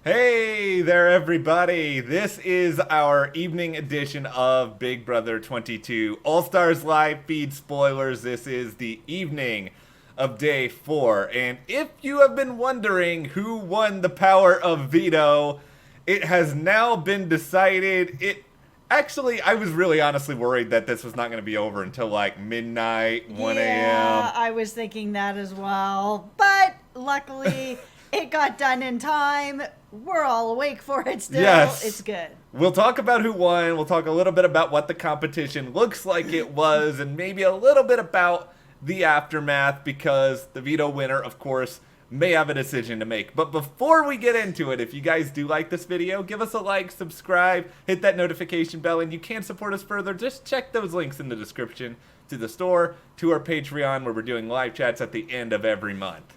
Hey there, everybody. This is our evening edition of Big Brother 22 All-Stars Live Feed Spoilers. This is the evening of day 4. And if you have been wondering who won the Power of Veto, it has now been decided. Actually, I was really honestly worried that this was not going to be over until like midnight, 1 a.m. Yeah, I was thinking that as well. But luckily, it got done in time. We're all awake for it still. Yes. It's good. We'll talk about who won. We'll talk a little bit about what the competition looks like it was, and maybe a little bit about the aftermath, because the veto winner, of course, may have a decision to make. But before we get into it, if you guys do like this video, give us a like, subscribe, hit that notification bell, and you can support us further. Just check those links in the description to the store, to our Patreon, where we're doing live chats at the end of every month.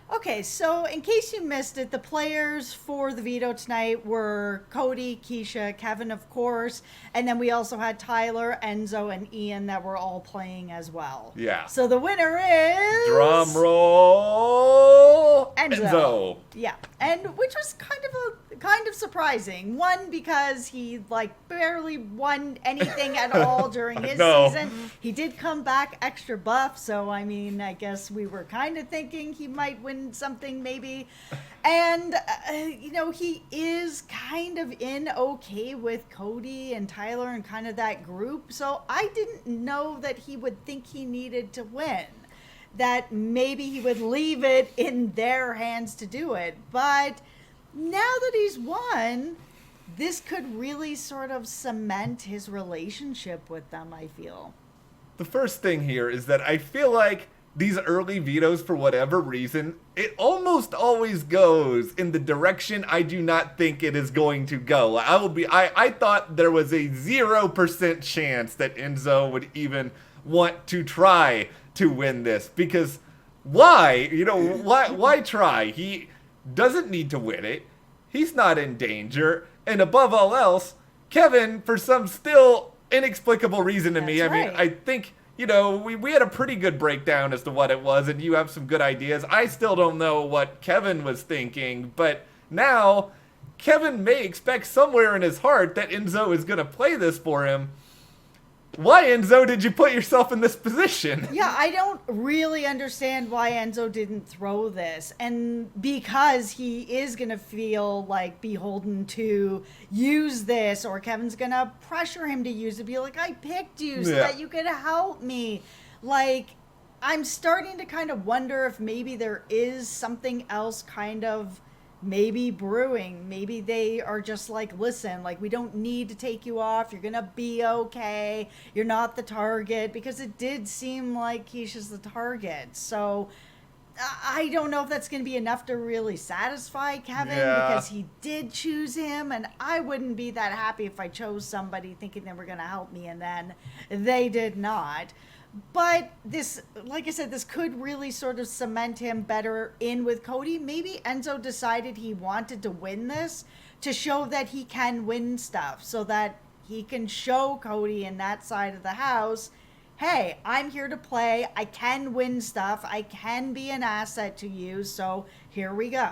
Okay, so in case you missed it, the players for the veto tonight were Cody, Keisha, Kevin, of course, and then we also had Tyler, Enzo, and Ian that were all playing as well. Yeah. So the winner is... Drum roll! Enzo. Yeah, and which was kind of surprising. One, because he like barely won anything at all during his season. He did come back extra buff, so I mean, I guess we were kind of thinking he might win something maybe. And he is kind of in okay with Cody and Tyler and kind of that group. So I didn't know that he would think he needed to win, that maybe he would leave it in their hands to do it. But now that he's won, this could really sort of cement his relationship with them, I feel. The first thing here is that I feel like these early vetoes, for whatever reason, it almost always goes in the direction I do not think it is going to go. I thought there was a 0% chance that Enzo would even want to try to win this, because why? Why try? He doesn't need to win it. He's not in danger. And above all else, Kevin, for some still inexplicable reason to me, I mean, I think, we had a pretty good breakdown as to what it was, and you have some good ideas. I still don't know what Kevin was thinking, but now Kevin may expect somewhere in his heart that Enzo is going to play this for him. Why, Enzo, did you put yourself in this position? Yeah, I don't really understand why Enzo didn't throw this. And because he is going to feel like beholden to use this, or Kevin's going to pressure him to use it, be like, I picked you so that you could help me. Like, I'm starting to kind of wonder if maybe there is something else kind of maybe brewing. Maybe they are just like, listen, like, we don't need to take you off. You're gonna be okay. You're not the target, because it did seem like Keisha's the target. So I don't know if that's gonna be enough to really satisfy Kevin, because he did choose him, and I wouldn't be that happy if I chose somebody thinking they were gonna help me and then they did not. But this, like I said, this could really sort of cement him better in with Cody. Maybe Enzo decided he wanted to win this to show that he can win stuff, so that he can show Cody in that side of the house, hey, I'm here to play. I can win stuff. I can be an asset to you. So here we go.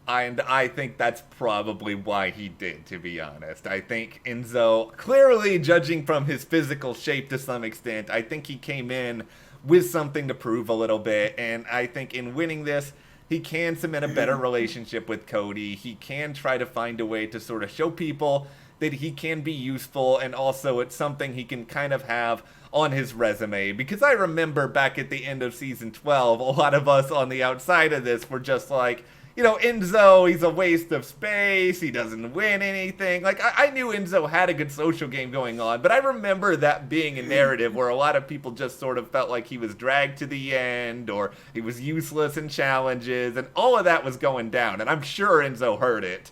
And I think that's probably why he did, to be honest. I think Enzo, clearly judging from his physical shape to some extent, I think he came in with something to prove a little bit. And I think in winning this, he can cement a better relationship with Cody. He can try to find a way to sort of show people that he can be useful, and also it's something he can kind of have on his resume. Because I remember back at the end of season 12, a lot of us on the outside of this were just like, Enzo, he's a waste of space. He doesn't win anything. Like, I knew Enzo had a good social game going on, but I remember that being a narrative where a lot of people just sort of felt like he was dragged to the end, or he was useless in challenges, and all of that was going down, and I'm sure Enzo heard it.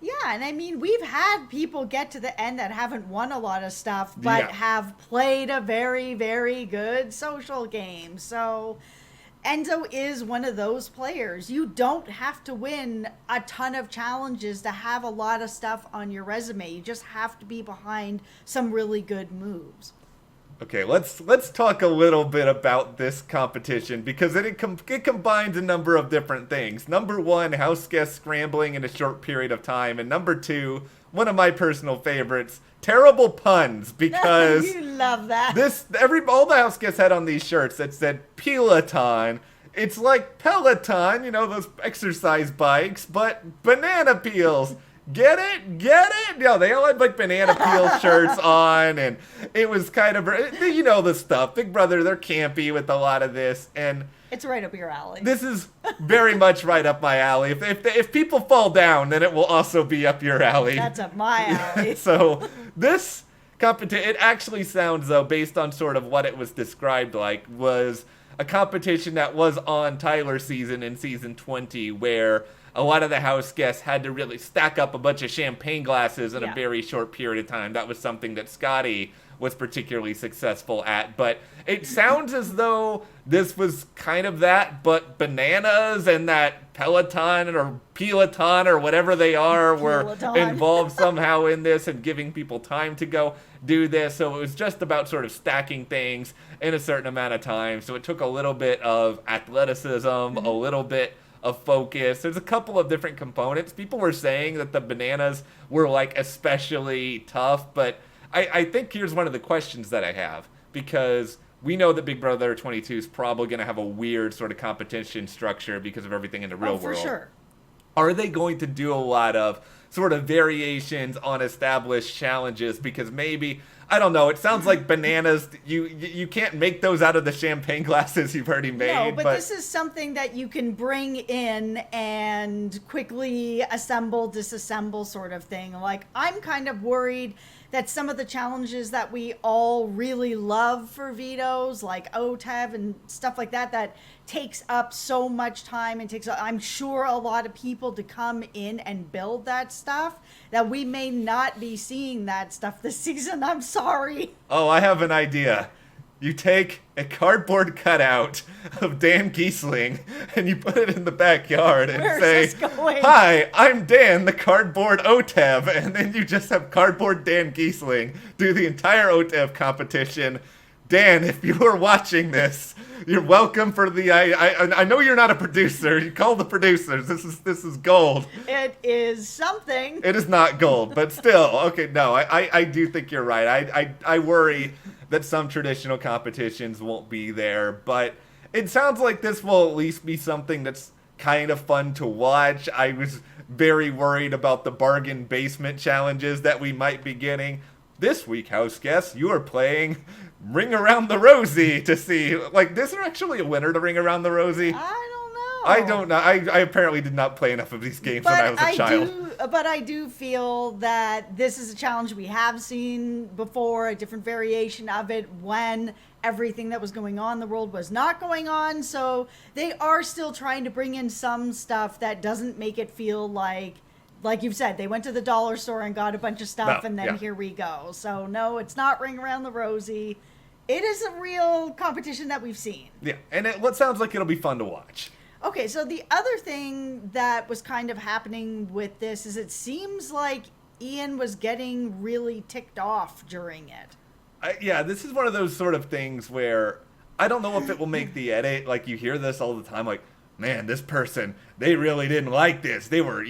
Yeah, and I mean, we've had people get to the end that haven't won a lot of stuff, but have played a very, very good social game. So Enzo is one of those players. You don't have to win a ton of challenges to have a lot of stuff on your resume. You just have to be behind some really good moves. Okay, let's talk a little bit about this competition because it combines a number of different things. Number one, house guests scrambling in a short period of time, and number two, one of my personal favorites, terrible puns because You love that. all the house guests had on these shirts that said Peloton. It's like Peloton, those exercise bikes, but banana peels. Get it? Get it? No, they all had like banana peel shirts on, and it was kind of, the stuff. Big Brother, they're campy with a lot of this, and It's right up your alley. this is very much right up my alley. If people fall down, then it will also be up your alley. That's up my alley. So this competition, it actually sounds though, based on sort of what it was described like, was a competition that was on Tyler's season in season 20, where a lot of the house guests had to really stack up a bunch of champagne glasses in a very short period of time. That was something that Scotty was particularly successful at. But it sounds as though this was kind of that, but bananas and that Peloton or whatever they are were involved somehow in this and giving people time to go do this. So it was just about sort of stacking things in a certain amount of time. So it took a little bit of athleticism, a little bit of focus. There's a couple of different components. People were saying that the bananas were like especially tough, but I think here's one of the questions that I have, because we know that Big Brother 22 is probably going to have a weird sort of competition structure because of everything in the real world. For sure. Are they going to do a lot of sort of variations on established challenges? Because maybe, I don't know, it sounds like bananas, you can't make those out of the champagne glasses you've already made. No, but this is something that you can bring in and quickly assemble, disassemble sort of thing. Like, I'm kind of worried that some of the challenges that we all really love for vetoes, like OTEV and stuff like that, that takes up so much time and takes, I'm sure, a lot of people to come in and build that stuff, that we may not be seeing that stuff this season. I'm sorry. Oh, I have an idea. You take a cardboard cutout of Dan Giesling and you put it in the backyard and say, "Hi, I'm Dan, the cardboard OTEV," and then you just have cardboard Dan Giesling do the entire OTEV competition. Dan, if you are watching this, you're welcome for the. I know you're not a producer. You call the producers. This is gold. It is something. It is not gold, but still, okay. No, I do think you're right. I worry that some traditional competitions won't be there, but it sounds like this will at least be something that's kind of fun to watch. I was very worried about the bargain basement challenges that we might be getting. This week, house guests, you are playing Ring Around the Rosie to see, like, is there actually a winner to Ring Around the Rosie? I don't know. I apparently did not play enough of these games when I was a child. But I do feel that this is a challenge we have seen before, a different variation of it when everything that was going on in the world was not going on. So they are still trying to bring in some stuff that doesn't make it feel like you've said, they went to the dollar store and got a bunch of stuff and then here we go. So no, it's not Ring Around the Rosie. It is a real competition that we've seen. Yeah, and what sounds like it'll be fun to watch. Okay, so the other thing that was kind of happening with this is it seems like Ian was getting really ticked off during it. Yeah, this is one of those sort of things where I don't know if it will make the edit. Like, you hear this all the time, like, man, this person, they really didn't like this. They were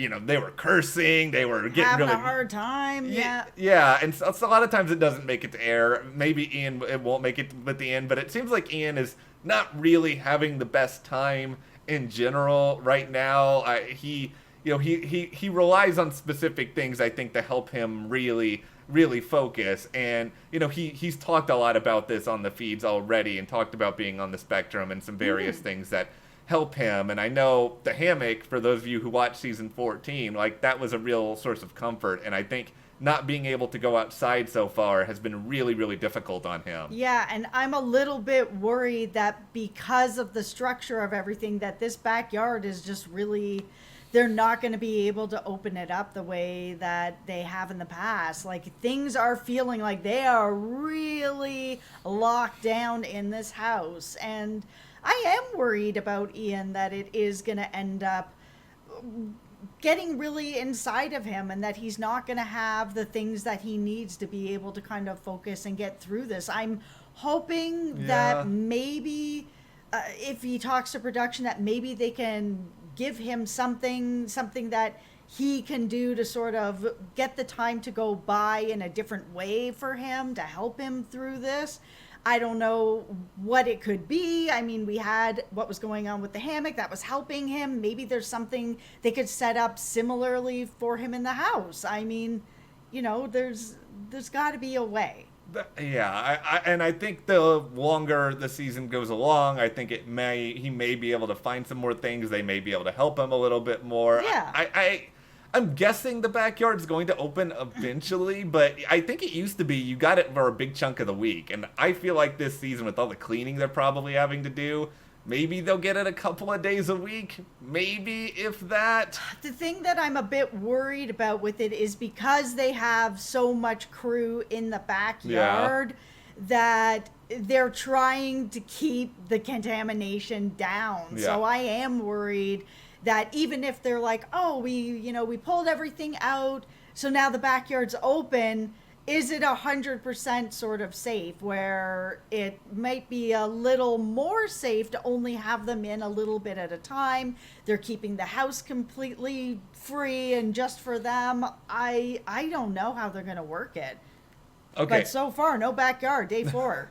cursing. They were getting having really a hard time. Yeah. Yeah, and so a lot of times it doesn't make it to air. Maybe Ian, it won't make it at the end, but it seems like Ian is not really having the best time in general right now. He relies on specific things, I think, to help him really focus. And he's talked a lot about this on the feeds already and talked about being on the spectrum and some various things that help him. And I know the hammock, for those of you who watched season 14, like, that was a real source of comfort. And I think not being able to go outside so far has been really difficult on him. Yeah, and I'm a little bit worried that because of the structure of everything, that this backyard is just really, they're not going to be able to open it up the way that they have in the past. Like, things are feeling like they are really locked down in this house. And I am worried about Ian, that it is going to end up getting really inside of him and that he's not going to have the things that he needs to be able to kind of focus and get through this. I'm hoping Yeah. that maybe if he talks to production, that maybe they can give him something that he can do to sort of get the time to go by in a different way for him to help him through this. I don't know what it could be. I mean, we had what was going on with the hammock that was helping him. Maybe there's something they could set up similarly for him in the house. I mean, you know, there's got to be a way. Yeah, and I think the longer the season goes along, I think he may be able to find some more things. They may be able to help him a little bit more. Yeah. I'm guessing the backyard's going to open eventually, but I think it used to be you got it for a big chunk of the week. And I feel like this season, with all the cleaning they're probably having to do, maybe they'll get it a couple of days a week. Maybe, if that. The thing that I'm a bit worried about with it is because they have so much crew in the backyard that they're trying to keep the contamination down. Yeah. So I am worried that even if they're like, oh, we pulled everything out, so now the backyard's open, is it 100% sort of safe, where it might be a little more safe to only have them in a little bit at a time? They're keeping the house completely free and just for them. I don't know how they're going to work it. Okay. But so far, no backyard, day 4.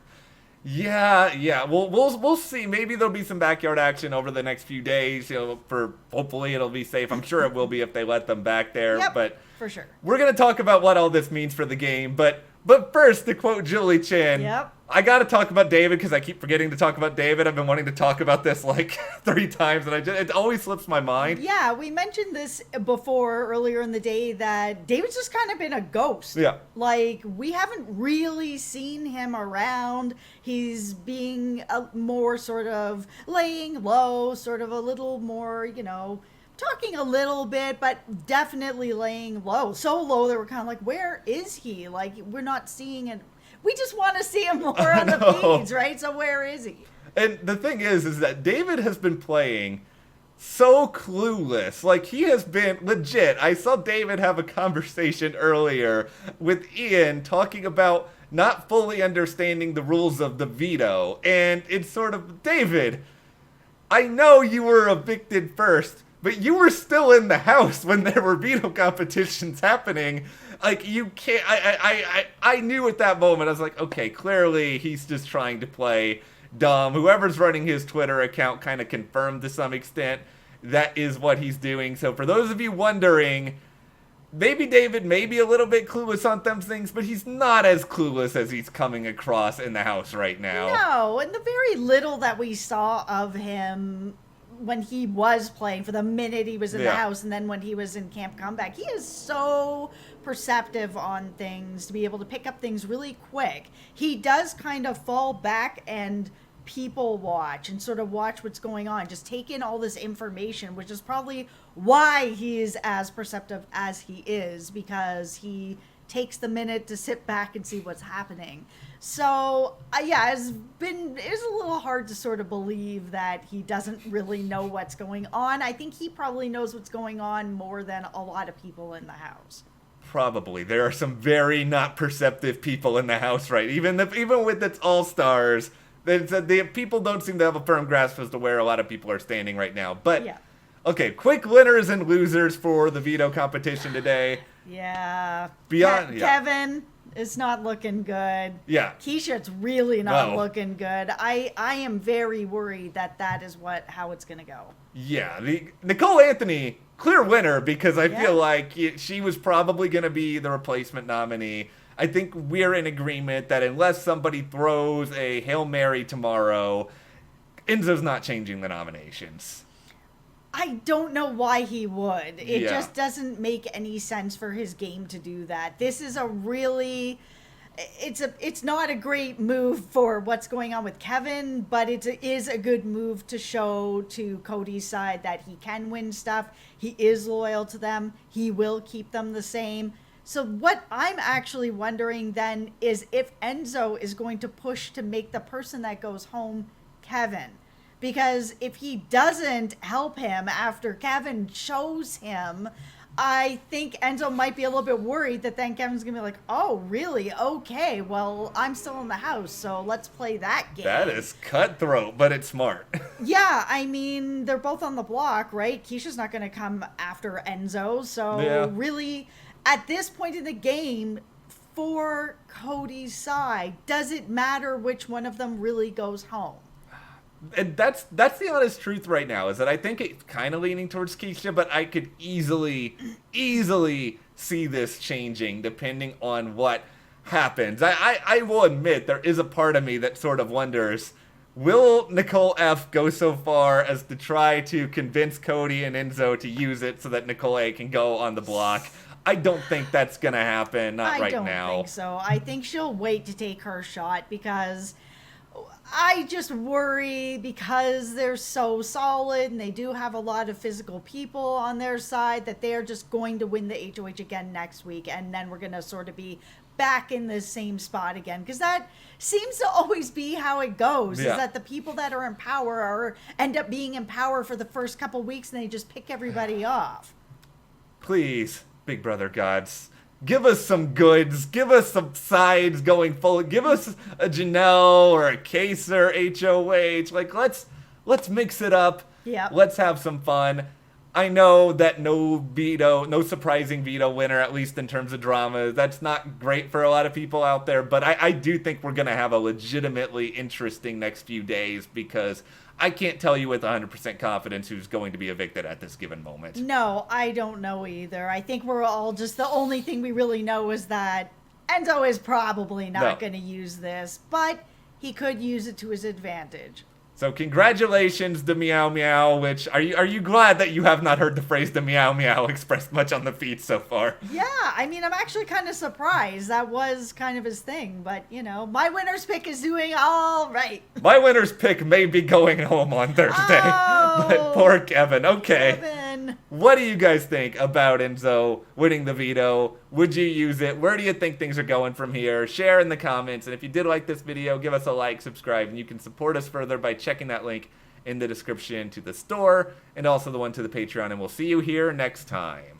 Yeah. Well, we'll see. Maybe there'll be some backyard action over the next few days. Hopefully it'll be safe. I'm sure it will be if they let them back there. Yep, but for sure. we're gonna talk about what all this means for the game. But first, to quote Julie Chen, Yep. I gotta talk about David because I keep forgetting to talk about David. I've been wanting to talk about this like 3 times, and it always slips my mind. Yeah, we mentioned this before earlier in the day that David's just kind of been a ghost. Yeah. Like, we haven't really seen him around. He's being a more sort of laying low, sort of a little more, talking a little bit, but definitely laying low. So low that we're kind of like, where is he? Like, we're not seeing it. We just want to see him more on the feeds, right? So where is he? And the thing is that David has been playing so clueless. Like, he has been legit. I saw David have a conversation earlier with Ian talking about not fully understanding the rules of the veto. And it's sort of, David, I know you were evicted first, but you were still in the house when there were veto competitions happening. Like, you can't. I knew at that moment, I was like, okay, clearly he's just trying to play dumb. Whoever's running his Twitter account kind of confirmed to some extent that is what he's doing. So for those of you wondering, maybe David may be a little bit clueless on some things, but he's not as clueless as he's coming across in the house right now. No, and the very little that we saw of him when he was playing, for the minute he was in the house, and then when he was in Camp Comeback, he is so perceptive on things, to be able to pick up things really quick. He does kind of fall back and people watch and sort of watch what's going on, just take in all this information, which is probably why he is as perceptive as he is, because he takes the minute to sit back and see what's happening. So it's a little hard to sort of believe that he doesn't really know what's going on. I think he probably knows what's going on more than a lot of people in the house. Probably. There are some very not perceptive people in the house, right? Even with its all-stars, the people don't seem to have a firm grasp as to where a lot of people are standing right now. But, okay, quick winners and losers for the veto competition today. Yeah. Kevin is not looking good. Yeah. Keisha's really not looking good. I am very worried that is how it's going to go. Yeah. Nicole Anthony, clear winner, because I feel like she was probably going to be the replacement nominee. I think we're in agreement that unless somebody throws a Hail Mary tomorrow, Enzo's not changing the nominations. I don't know why he would. It just doesn't make any sense for his game to do that. This is it's not a great move for what's going on with Kevin, but it is a good move to show to Cody's side that he can win stuff. He is loyal to them. He will keep them the same. So what I'm actually wondering then is if Enzo is going to push to make the person that goes home Kevin. Because if he doesn't help him after Kevin shows him, I think Enzo might be a little bit worried that then Kevin's gonna be like, oh, really? Okay, well, I'm still in the house, so let's play that game. That is cutthroat, but it's smart. Yeah, I mean, they're both on the block, right? Keisha's not gonna come after Enzo, so really, at this point in the game, for Cody's side, does it matter which one of them really goes home? And that's the honest truth right now, is that I think it's kind of leaning towards Keisha, but I could easily see this changing depending on what happens. I will admit there is a part of me that sort of wonders, will Nicole F go so far as to try to convince Cody and Enzo to use it so that Nicole A can go on the block? I don't think that's going to happen, not right now. I don't think so. I think she'll wait to take her shot because I just worry because they're so solid and they do have a lot of physical people on their side that they're just going to win the HOH again next week, and then we're going to sort of be back in the same spot again, because that seems to always be how it goes, is that the people that are in power end up being in power for the first couple weeks and they just pick everybody off. Please, Big Brother gods, give us some goods. Give us some sides going forward. Give us a Janelle or a KAYSAR HOH. Like, let's mix it up. Yeah. Let's have some fun. I know that no surprising veto winner, at least in terms of drama. That's not great for a lot of people out there, but I do think we're going to have a legitimately interesting next few days, because I can't tell you with 100% confidence who's going to be evicted at this given moment. No, I don't know either. I think we're all just, the only thing we really know is that Enzo is probably not going to use this, but he could use it to his advantage. So congratulations to Meow Meow, which, are you glad that you have not heard the phrase the Meow Meow expressed much on the feed so far? Yeah, I mean, I'm actually kind of surprised. That was kind of his thing, but, you know, my winner's pick is doing all right. My winner's pick may be going home on Thursday, but poor Kevin. Okay. Kevin. What do you guys think about Enzo winning the veto? Would you use it? Where do you think things are going from here? Share in the comments, and if you did like this video, give us a like, subscribe, and you can support us further by checking that link in the description to the store and also the one to the Patreon, and we'll see you here next time.